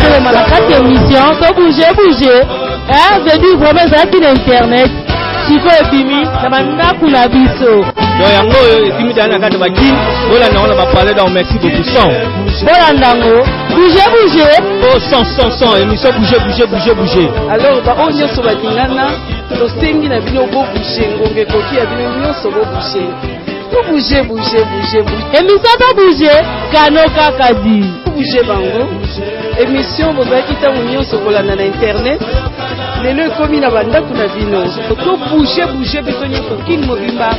à la 4e émission, to bouger. Hein, veut dire vraiment ça qui l'internet. Chico et Bimi, ça m'a mis à biso. Donc yango et Bimi dans la carte baki, voilà on va parler dans merci beaucoup son. Voilà ndango, bouger. Oh son émission bouger. Alors bah on y sur la tingana, to sengi na bino bo bouger, ngongé koki ya bino nyonso bo bouger. To bouger. Émission to bouger, kano kakadi. Bouger bango. Émission bozaki ta nyonso kolanda na internet. Lelo komi na bandako na bino. To bouger biso nyonso king mobimba.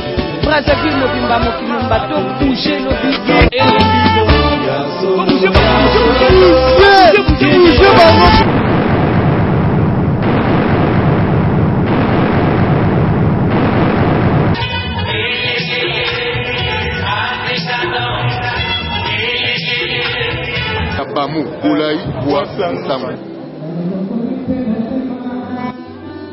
Brazzaville mobimba mokilumba to bouger no bouger bango. Kabamu Oulaï Bois Nsama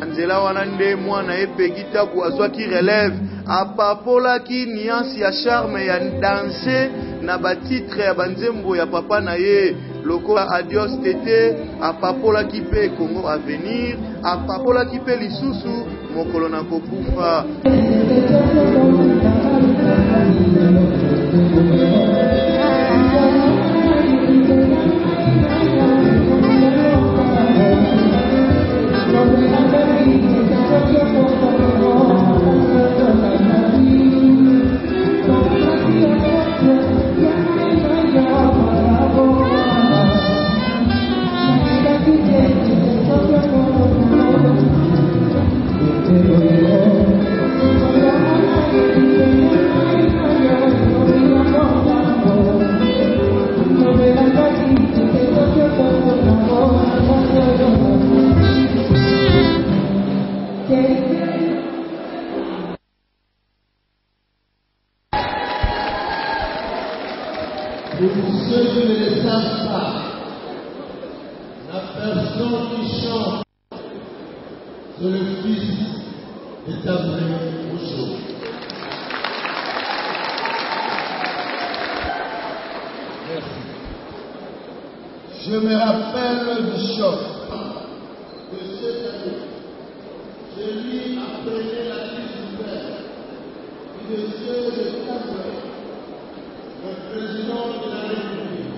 Angela Wanande mwana epegita kuazwa ki relève apapola ki niansi ya charme ya danser na batitre ya banzembo ya papa na ye lokola adios tete apapola ki pe Congo avenir apapola ki pe lisusu mokolo na kokufa. Pour ceux qui ne le savent pas, la personne qui chante, c'est le fils de Tabré Rousseau. Merci. Je me rappelle du choc de cette année. Celui apprenait la vie du père, qui descend de Tabré. Le président de la République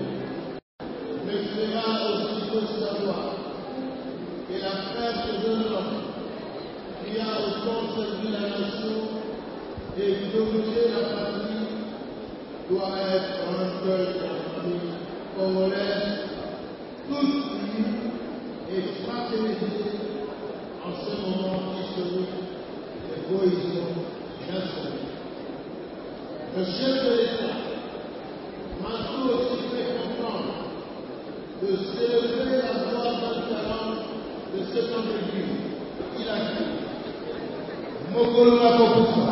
me fera aussitôt savoir que la perte d'un homme qui a autant servi la nation et dirigé la patrie doit être un deuil de la famille congolaise, toute unie et fraternisée en ce moment historique de cohésion nationale. Le chef de l'État m'a tout aussi fait comprendre de célébrer la gloire d'un talent de cet individu. Il a dit Mokolo na kokufa.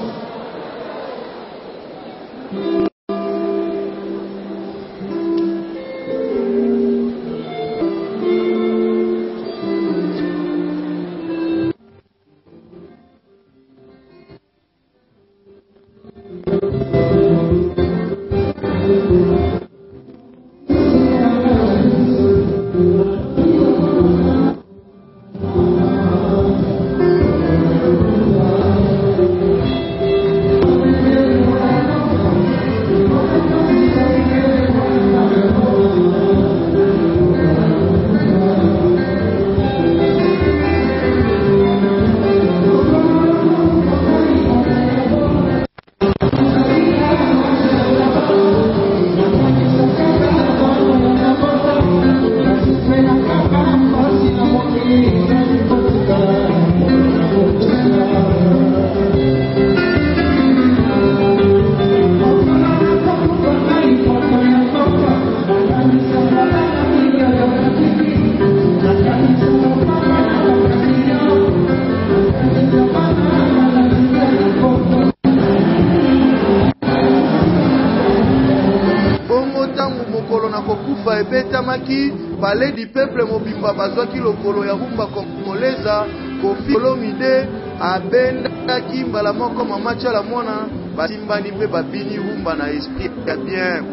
Palais du peuple mobimba bazwaki lokolo ya rumba komoleza Kofi Olomide abendaki mbala moko mama Tchala mwana basimbani mpe babini rumba na esprit ya bien.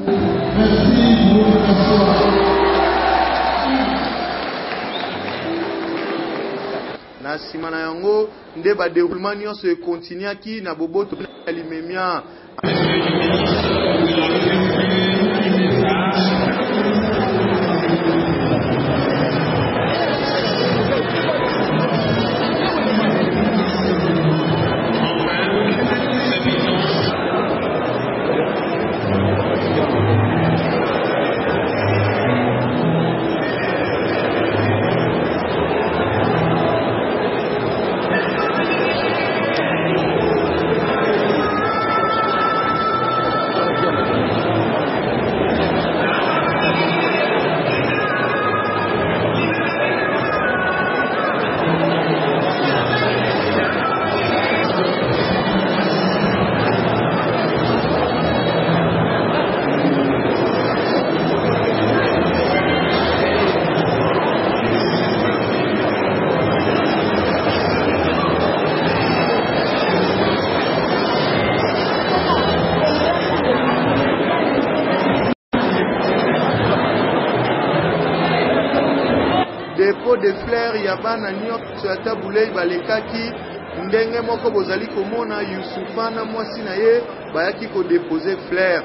na nsima na yango nde badéroulement nyonso ekontinuaki na boboto ya limemia. Dépôt de fleurs ya bana nyonso ya Tabulei balekaki ndenge moko bozali komona Yusufana mwasi na ye bayaki ko déposer fleurs.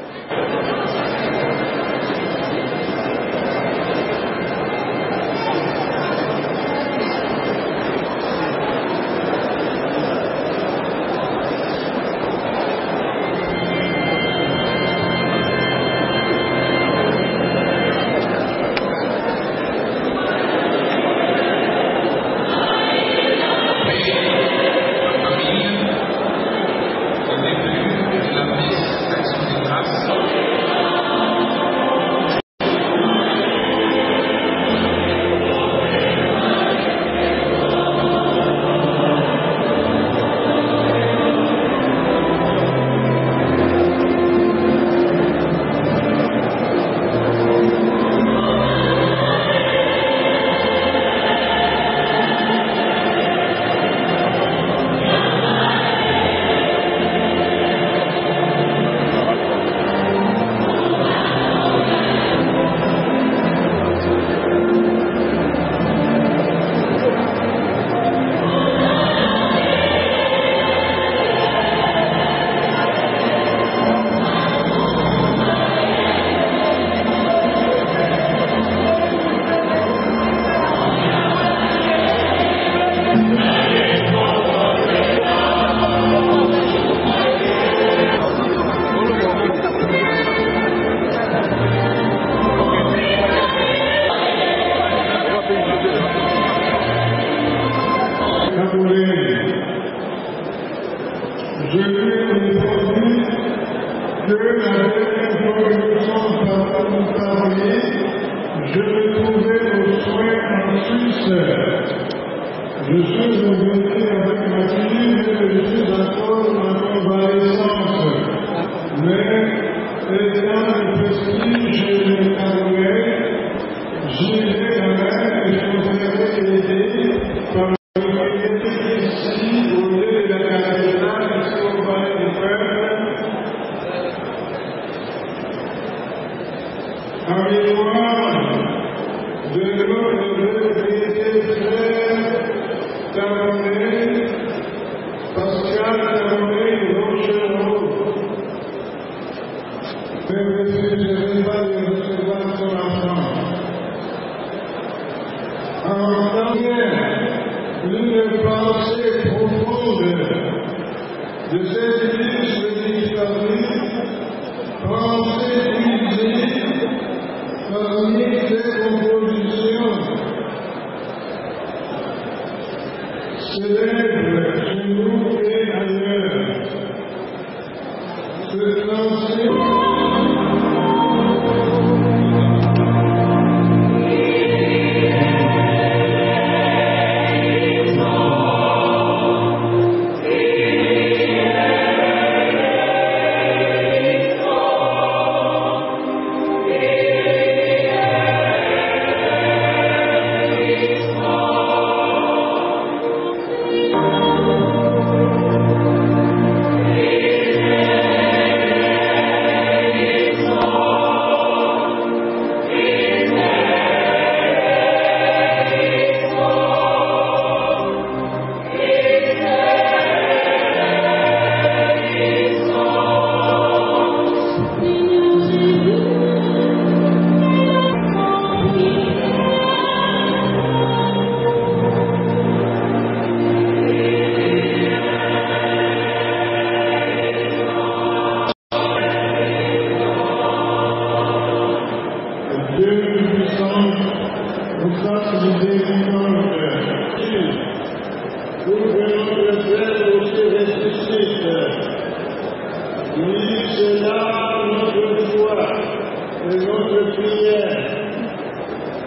de prière.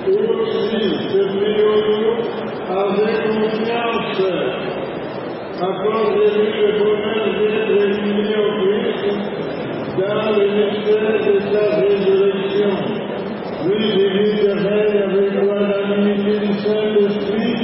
Aussi, supplions-nous avec confiance. Accordez-lui le bonheur d'être réunis au Christ dans le mystère de sa résurrection. Lui qui vit et règne avec toi dans l'unité du Saint-Esprit,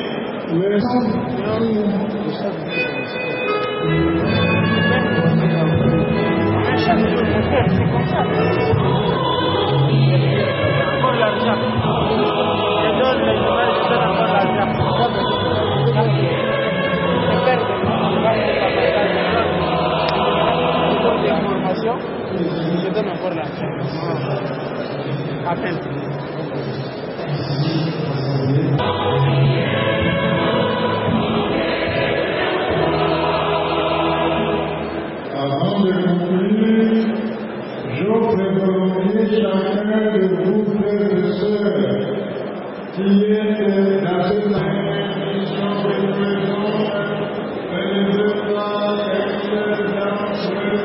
Je donne encore la à peine. Avant de conclure, j'offre volontiers chacun de vous, frères et sœurs, qui est dans cette mission de présence, et ne veut pas être dans ce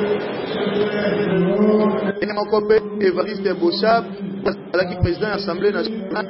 Mokope Evariste Bochab, qui président de l'Assemblée nationale,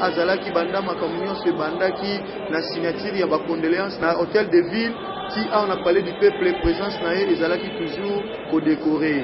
azalaki banda makambo nyonso ebandaki na signature ya bacondoléance na hôtel de ville qui a on a parlé du peuple présence na ye ezalaki toujours kodécoré.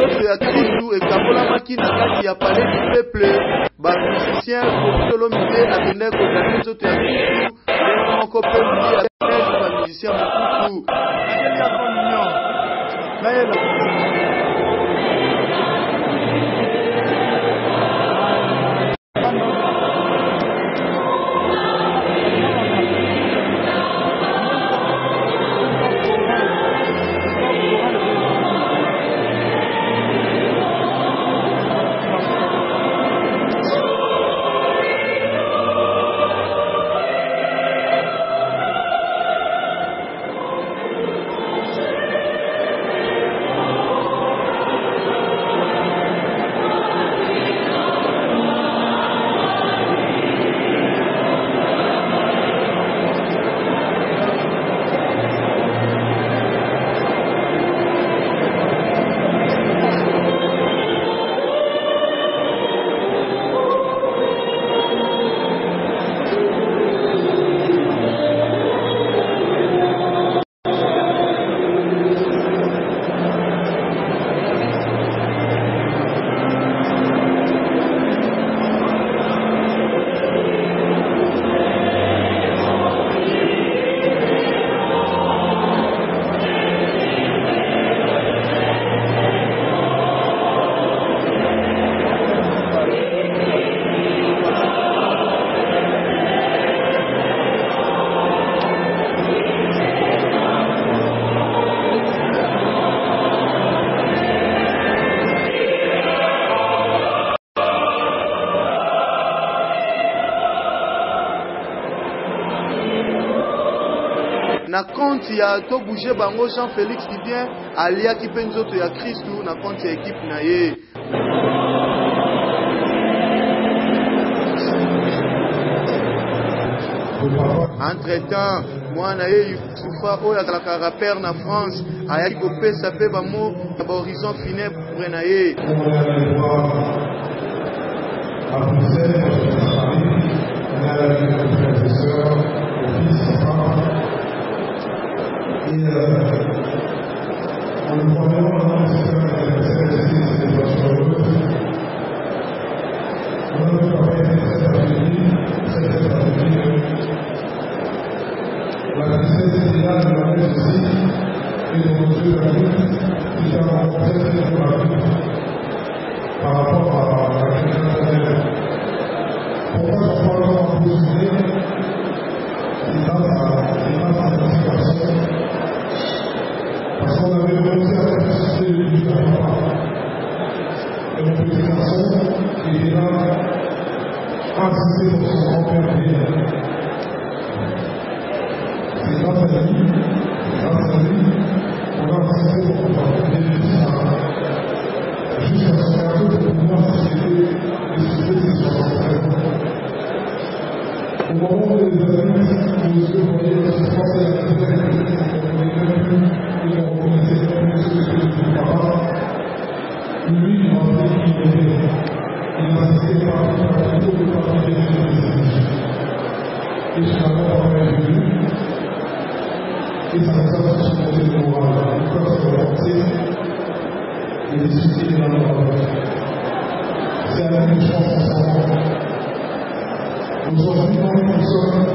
nzoto ya Kristu ekabolamaki na kati ya palais du peuple. Bamusicien Koptolo Mite akende kozala nzoto ya Kristu ndenge moko mpe Mite akende bamusicien mosusu. Na konti ya to bouger bango Jean Félix Dibien aliaki mpe nzoto ya Kristu na konti ya ekipe na ye. Entre-temps, mwana ye Youssoufa oyo azalaka rapper na France ayaki kopesa mpe bamo ya bahorizon funèbre na ye. Et en nous prenant maintenant cette situation, on ne peut pas être très affaibli. La tristesse est là, de la paix aussi, et de nos yeux adultes, qui sont rencontrés très pour la vie par rapport à la chrétienne. Pourquoi je parle en positionner? C'est dans la situation. Parce qu'on avait réussi à ressusciter le but à papa. Et mon petit garçon qui était là, insisté pour son grand-père Pierre. C'est grâce à lui, on a insisté pour son grand-père Pierre. Jusqu'à son cadeau pour pouvoir ressusciter ses 73 ans. Au moment où les adultes nous voyaient se passer à la terre, et on reconnaissait plus ce que du papa, lui, il m'a dit qu'il était. Il insistait partout pour ne pas prier et finalement, on est venu. Et ça nous a supporté le moral. Le corps s'est renforcé et les soucis de la mort. C'est à la même chance en ce moment. Aujourd'hui, nous sommes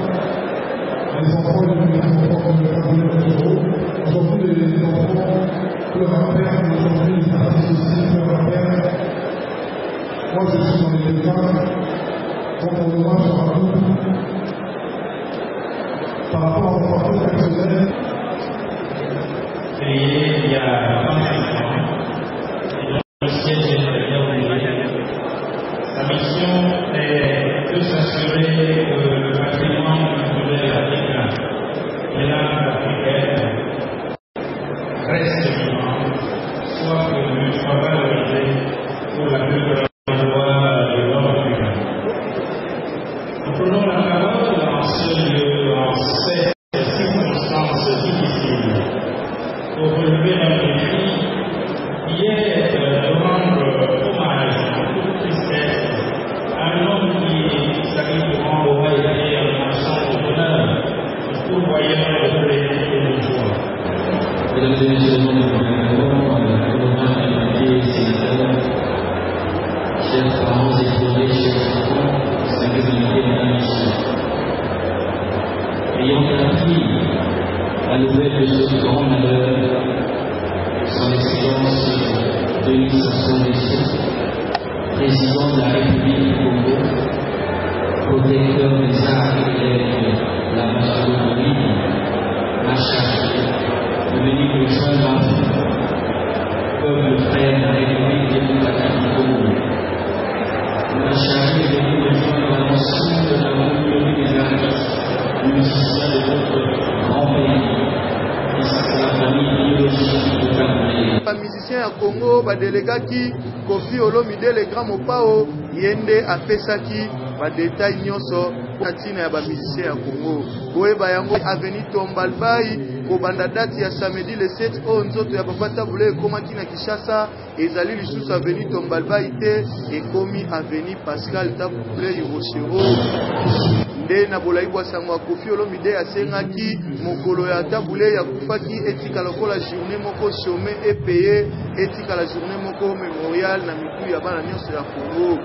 les enfants et les enfants de la aujourd'hui, les enfants pleurent un père, mais aujourd'hui, les artistes aussi pleurent un père. Moi, je suis dans les deux cas. Donc, on hommage à nous par rapport à mon parcours personnel. Créé il y a 25 ans, et dans le siège de la mission est de s'assurer que le patrimoine culturel africain et l'âme africaine reste vivant, soit connu, soit valorisé pour la plus grande joie de l'homme africain. Nous prenons la parole Denis Sassou Nguesso, président de la République du Congo, protecteur des arts et des lettres, la maçonnerie, Machaché, devenu le soin d'enfant, peuple frère de la République démocratique du Congo. Machaché est venu rejoindre l'ensemble de la communauté des artistes, musiciens de notre grand pays. Les musiciens à Congo badelekaki Kofi Olomide le grand mopao yende apesaki ba détail nyonso na tina ya ba musiciens à Congo koyeba yango avenue Tombalbayi ko banda date ya samedi le 7 o nzoto ya papa tabule ekomaki na Kinshasa ezali lisusu avenue Tombalbayi te ekomi avenue Pascal Tabule Rochero nde na bolai bwa sango Kofi Olomide asengaki mokolo ya tabule ya kufaki etika lokola journée moko chômé et payé etika la journée moko mémorial na mitu ya bana nyonso ya Congo.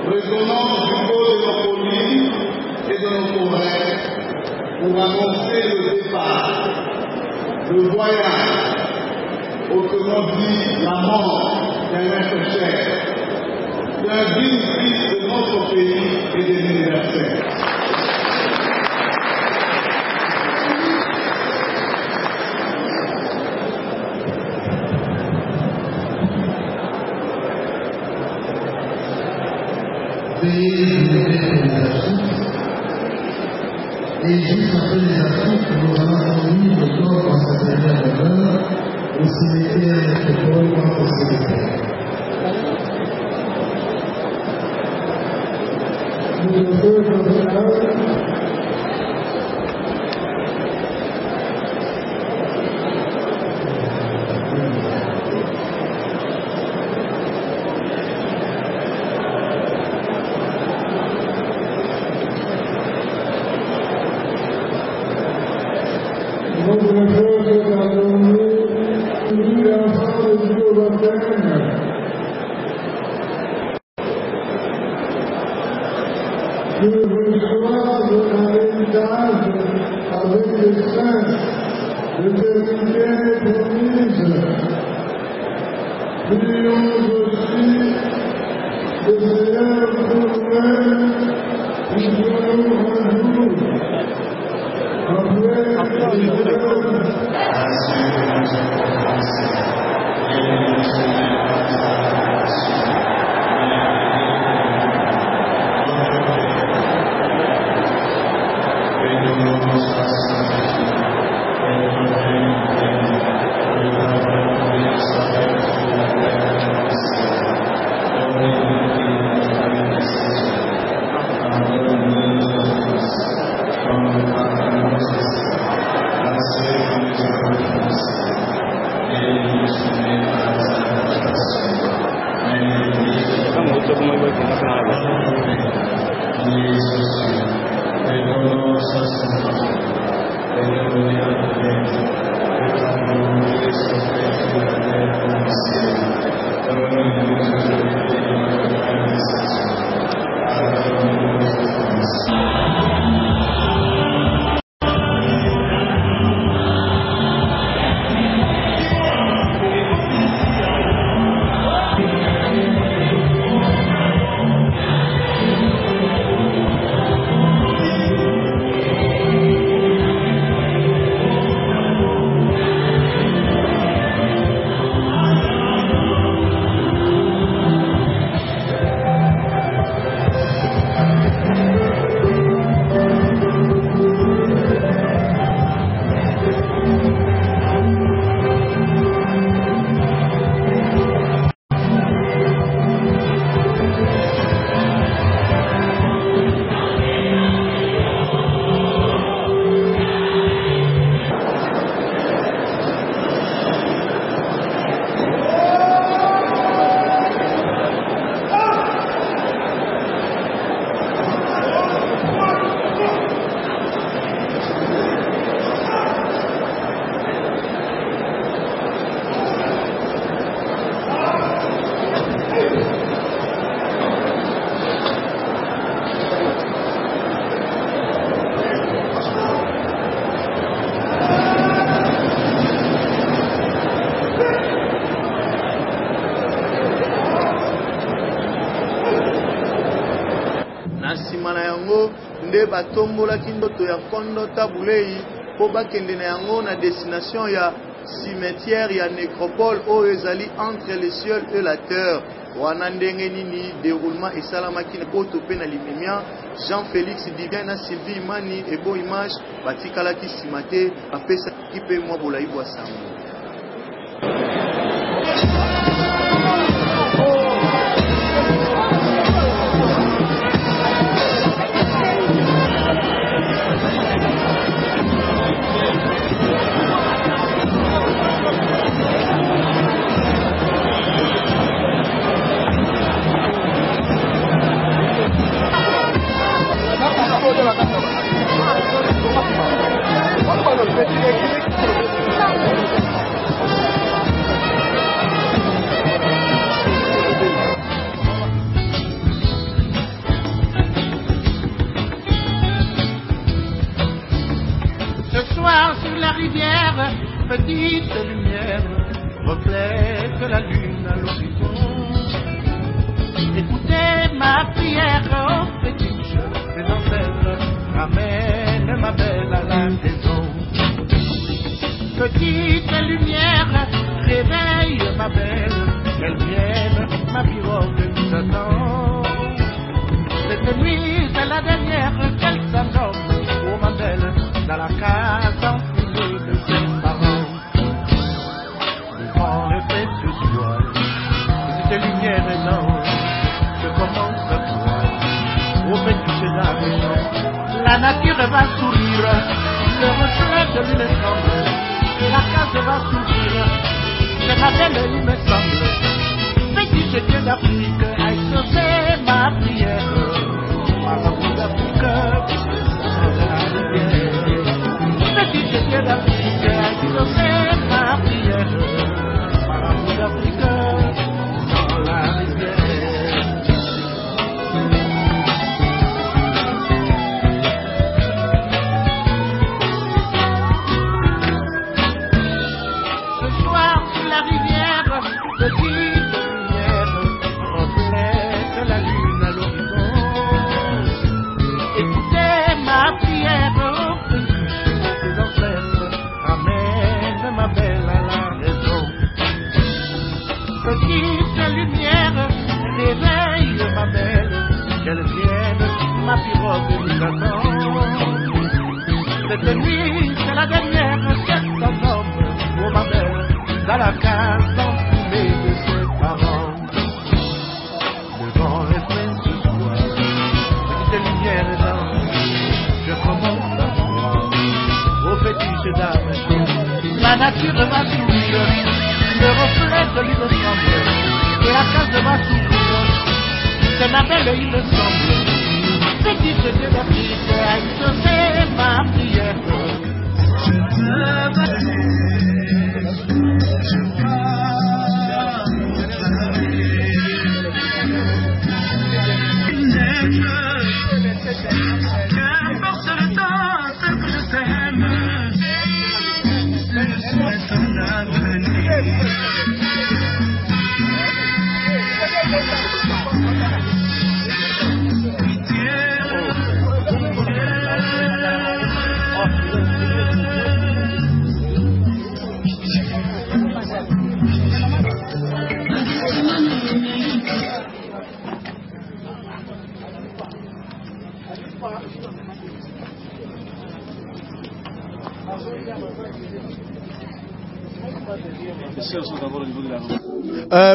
Résonance du code de la police et de nos congrès pour annoncer le départ, le voyage, autrement dit la mort d'un être cher, d'un digne fils de notre pays et de l'universel. Et juste après les Afriques, nous allons conduire le corps dans sa dernière demeure au cimetière métropole contre cimetière. batombolaki ndoto ya Kondo Tabulei po bakende na yango na destination ya cimetière ya nécropole oyo ezali entre le ciel et la terre. Wana ndenge nini déroulement esalamaki na poto pe na limemia Jean-Félix Divin na Sylvie Imani ebo image batikalaki nsima te apesaki mpe mwa bolai bwa sango. la rivière, petite lumière, reflet de la lune à l'horizon. Écoutez ma prière, oh fétiche des ancêtres, ramène ma belle à la maison. Petite lumière, réveille ma belle, qu'elle vienne, ma pirogue nous attend. Cette nuit, c'est la dernière qu'elle s'annonce, oh ma belle, dans la case enfumée de ses parents. Le vent répète ce soir, petite lumière énorme, je commence à voir, oh petit la maison. La nature va sourire, le reflet de l'une semble. La case va s'ouvrir, c'est ma belle, il me semble. Petit Dieu d'Afrique a exaucé ma prière. Marabout d'Afrique, dans la rivière. Petit Dieu d'Afrique a exaucé ma prière. Marabout d'Afrique, dans la rivière. Qu'elle vienne, ma pirogue nous attend. Cette nuit, c'est la dernière, c'est un homme, oh ma belle, dans la case enfumée de ses parents. Le vent reflète ce soir, petite lumière énorme, je commence à voir, aux fétiches d'âme. La nature va s'ouvrir, le reflet de l'île semble, et la case va s'ouvrir. C'est ma belle, il me semble. Petit Dieu d'Afrique a exaucé ma prière. Je qu'importe le temps, c'est que je t'aime. Je souhaite ton avenir.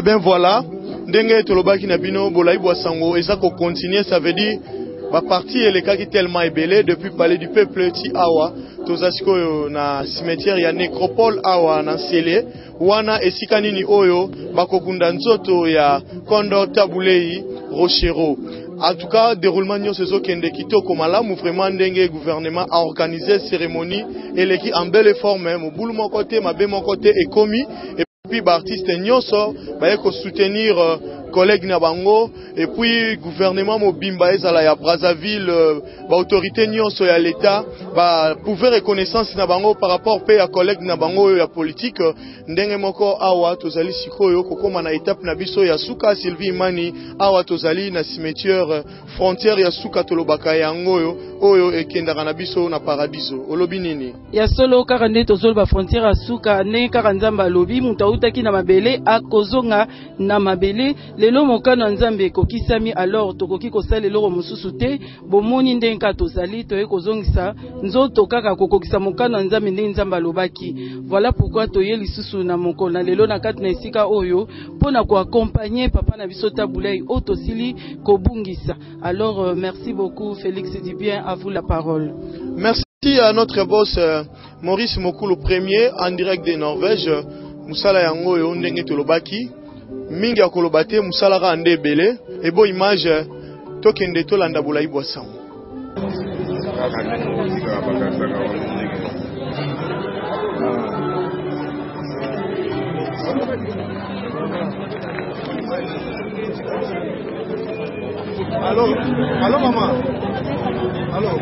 Ben voilà, ndenge tolobaki na bino bolai bosango eza ko continuer, ça veut dire ba parti elekaki tellement ebele depuis parler du peuple ti awa tozasiko na cimetière ya nécropole awa na Sele wana esika nini oyo bakokunda nzoto ya Condor Tabulei Rochero. En tout cas, déroulement de ce kende kitoko malamu vraiment ndenge gouvernement a organisé cérémonie et l'équipe en belle forme, mon boulot mon côté, ma bé mon côté est commis et puis artiste nyonso ba ko soutenir collègue na bango et puis gouvernement mobimba ezala ya Brazzaville ba autorité nyonso ya l'état ba pouvoir reconnaissance na bango par rapport pe ya collègue na bango ya politique ndenge moko awa tozali sikoyo kokoma na étape na biso ya suka Sylvie Imani awa tozali na cimetière frontière ya suka tolobaka yango oyo ekendaka na biso na paradiso olobi nini ya solo kaka nde tozoloba frontière ya suka ne kaka nzamba alobi mutu autaki na mabele akozonga na mabele lelo mokano nzambe ekokisami alors tokoki kosala eloko mosusu te bomoni ndenga tozali toye kozongisa nzoto kaka kokokisa mokano nzambe nde nzambe alobaki. Voilà pourquoi toye lisusu na mokolo na lelo na kati na esika oyo pona ko accompagner papa na biso Tabulei otosili kobungisa. Alors merci beaucoup Félix Dibien, à vous la parole. Merci à notre boss Maurice Mokulu premier en direct de Norvège. Musala yango yo ndenge tolobaki mingi ya kolobate musala ka ande bele et bo image tokende tolanda bolai boisson. Allô maman. Allô.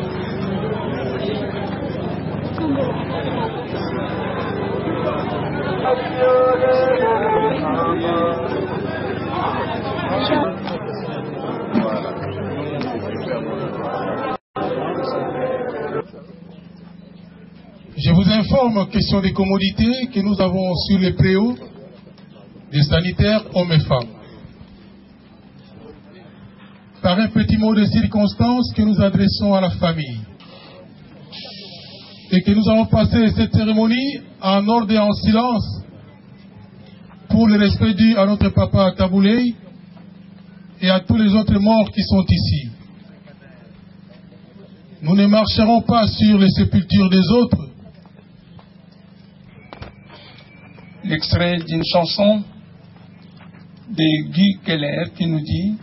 Je vous informe, question des commodités, que nous avons sur les préaux des sanitaires hommes et femmes. Par un petit mot de circonstance que nous adressons à la famille. Et que nous allons passer cette cérémonie en ordre et en silence pour le respect dû à notre papa Tabouley et à tous les autres morts qui sont ici. Nous ne marcherons pas sur les sépultures des autres. L'extrait d'une chanson de Guy Keller qui nous dit: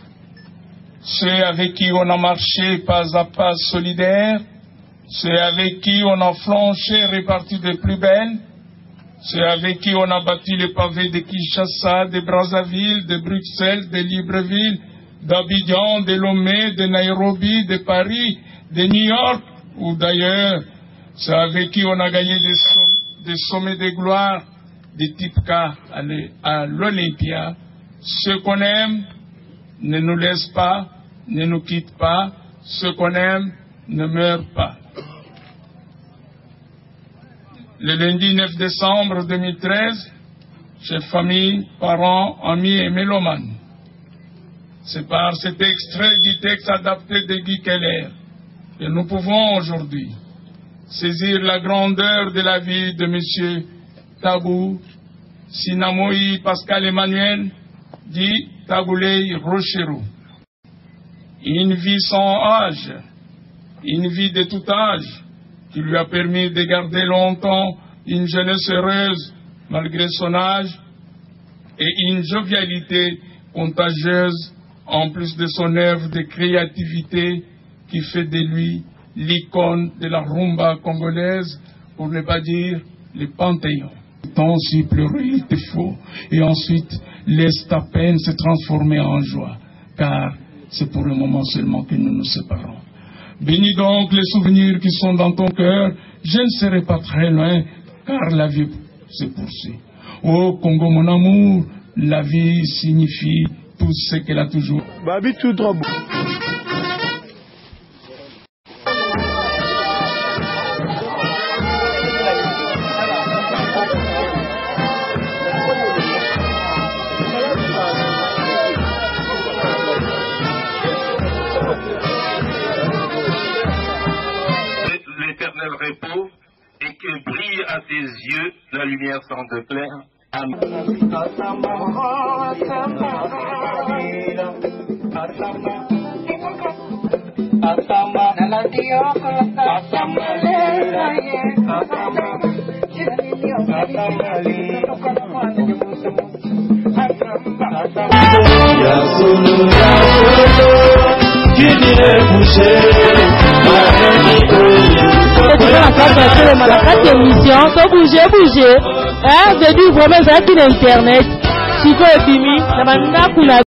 ceux avec qui on a marché pas à pas solidaires, ceux avec qui on a flanché répartis de plus belles, ceux avec qui on a battu les pavés de Kinshasa, de Brazzaville, de Bruxelles, de Libreville, d'Abidjan, de Lomé, de Nairobi, de Paris, de New York ou d'ailleurs, ceux avec qui on a gagné des sommets de gloire, des Tipka à l'Olympia. Ceux qu'on aime ne nous laissent pas, ne nous quittent pas, ceux qu'on aime ne meurent pas. Le lundi 9 décembre 2013, chers familles, parents, amis et mélomanes, c'est par cet extrait du texte adapté de Guy Keller que nous pouvons aujourd'hui saisir la grandeur de la vie de M. Tabou Sinamoï Pascal Emmanuel, dit Tabouley Rochereau. Une vie sans âge, une vie de tout âge, qui lui a permis de garder longtemps une jeunesse heureuse malgré son âge et une jovialité contagieuse en plus de son œuvre de créativité qui fait de lui l'icône de la rumba congolaise, pour ne pas dire le panthéon. Tant si pleurer il te faut, et ensuite laisse ta peine se transformer en joie, car c'est pour le moment seulement que nous nous séparons. Bénis donc les souvenirs qui sont dans ton cœur, je ne serai pas très loin, car la vie se poursuit. Ô Congo mon amour, la vie signifie tout ce qu'elle a toujours. Babi tout trop beau. L'éternel repos et que brille à tes yeux la lumière sainte claire. Amen. Bouger, hein, j'ai dit vraiment ça sur internet, si vous avez fini,